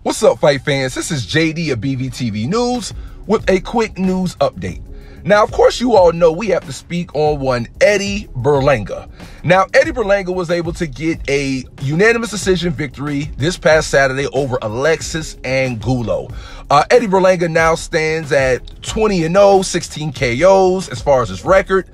What's up, fight fans? This is JD of Vibez TV News with a quick news update. Now, of course, you all know we have to speak on one Edgar Berlanga. Now, Edgar Berlanga was able to get a unanimous decision victory this past Saturday over Alexis Angulo. Edgar Berlanga now stands at 20-0, 16 KOs as far as his record.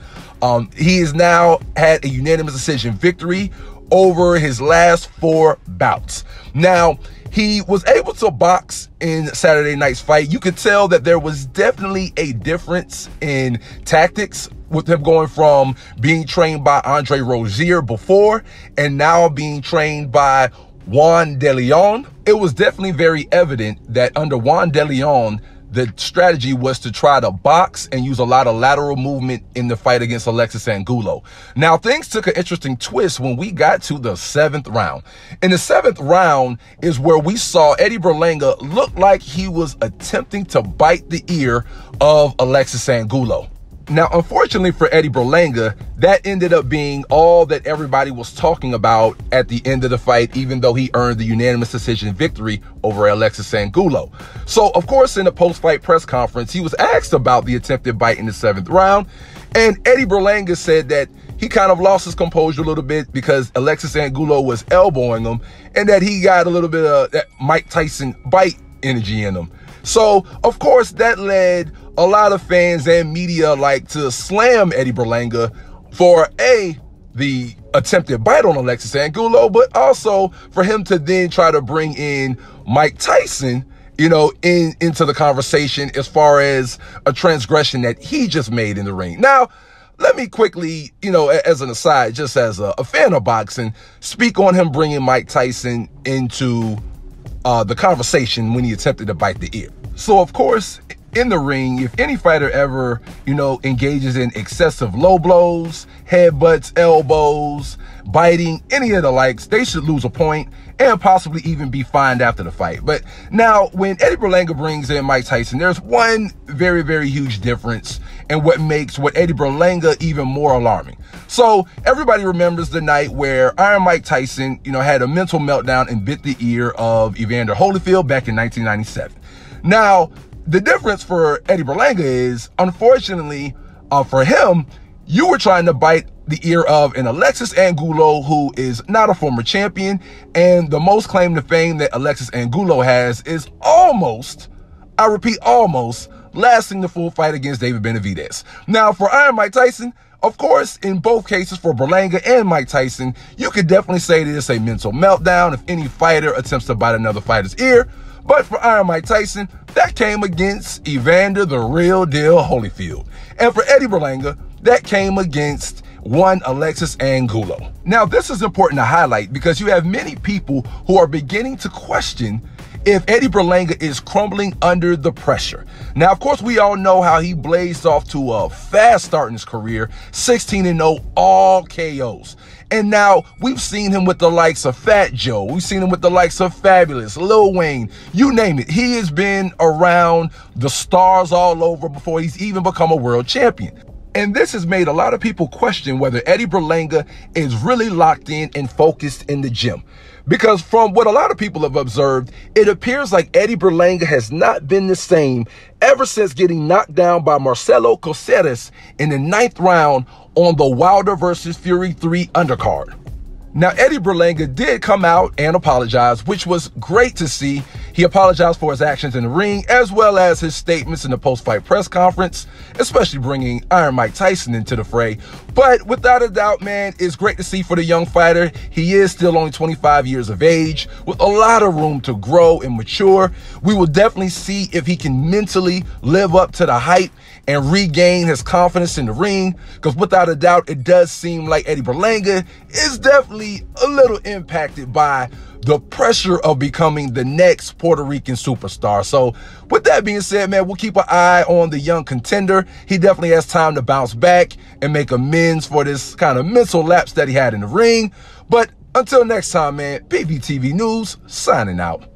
He has now had a unanimous decision victory over his last 4 bouts. Now, he was able to box in Saturday night's fight. You could tell that there was definitely a difference in tactics with him going from being trained by Andre Rozier before and now being trained by Juan De Leon. It was definitely very evident that under Juan De Leon, the strategy was to try to box and use a lot of lateral movement in the fight against Alexis Angulo. Now, things took an interesting twist when we got to the 7th round. In the 7th round is where we saw Edgar Berlanga look like he was attempting to bite the ear of Alexis Angulo. Now, unfortunately for Edgar Berlanga, that ended up being all that everybody was talking about at the end of the fight, even though he earned the unanimous decision victory over Alexis Angulo. So, of course, in the post-fight press conference, he was asked about the attempted bite in the 7th round, and Edgar Berlanga said that he kind of lost his composure a little bit because Alexis Angulo was elbowing him, and that he got a little bit of that Mike Tyson bite energy in him. So, of course, that led a lot of fans and media alike to slam Edgar Berlanga for the attempted bite on Alexis Angulo, but also for him to then try to bring in Mike Tyson, into the conversation as far as a transgression that he just made in the ring. Now, let me quickly, as an aside, just as a fan of boxing, speak on him bringing Mike Tyson into the conversation when he attempted to bite the ear. So, of course, in the ring, if any fighter ever, engages in excessive low blows, headbutts, elbows, biting, any of the likes, they should lose a point and possibly even be fined after the fight. But now, when Edgar Berlanga brings in Mike Tyson, there's one very, very huge difference in what makes Edgar Berlanga even more alarming. So everybody remembers the night where Iron Mike Tyson, had a mental meltdown and bit the ear of Evander Holyfield back in 1997. Now, the difference for Edgar Berlanga is, unfortunately, for him, you were trying to bite the ear of an Alexis Angulo who is not a former champion, and the most claim to fame that Alexis Angulo has is almost, I repeat, almost, lasting the full fight against David Benavidez. Now, for Iron Mike Tyson, of course, in both cases for Berlanga and Mike Tyson, you could definitely say that it's a mental meltdown if any fighter attempts to bite another fighter's ear. But for Iron Mike Tyson, that came against Evander the real deal Holyfield. And for Edgar Berlanga, that came against one Alexis Angulo. Now, this is important to highlight because you have many people who are beginning to question if Edgar Berlanga is crumbling under the pressure. Now, of course, we all know how he blazed off to a fast start in his career, 16-0, all KOs. And now we've seen him with the likes of Fat Joe. We've seen him with the likes of Fabulous, Lil Wayne, you name it. He has been around the stars all over before he's even become a world champion. And this has made a lot of people question whether Edgar Berlanga is really locked in and focused in the gym. Because from what a lot of people have observed, it appears like Edgar Berlanga has not been the same ever since getting knocked down by Marcelo Coceres in the 9th round on the Wilder vs. Fury 3 undercard. Now, Edgar Berlanga did come out and apologize, which was great to see. He apologized for his actions in the ring, as well as his statements in the post-fight press conference, especially bringing Iron Mike Tyson into the fray. But without a doubt, man, it's great to see for the young fighter. He is still only 25 years of age, with a lot of room to grow and mature. We will definitely see if he can mentally live up to the hype and regain his confidence in the ring, because without a doubt, it does seem like Edgar Berlanga is definitely a little impacted by the pressure of becoming the next Puerto Rican superstar. So with that being said, man, we'll keep an eye on the young contender. He definitely has time to bounce back and make amends for this kind of mental lapse that he had in the ring. But until next time, man, Vibez TV News signing out.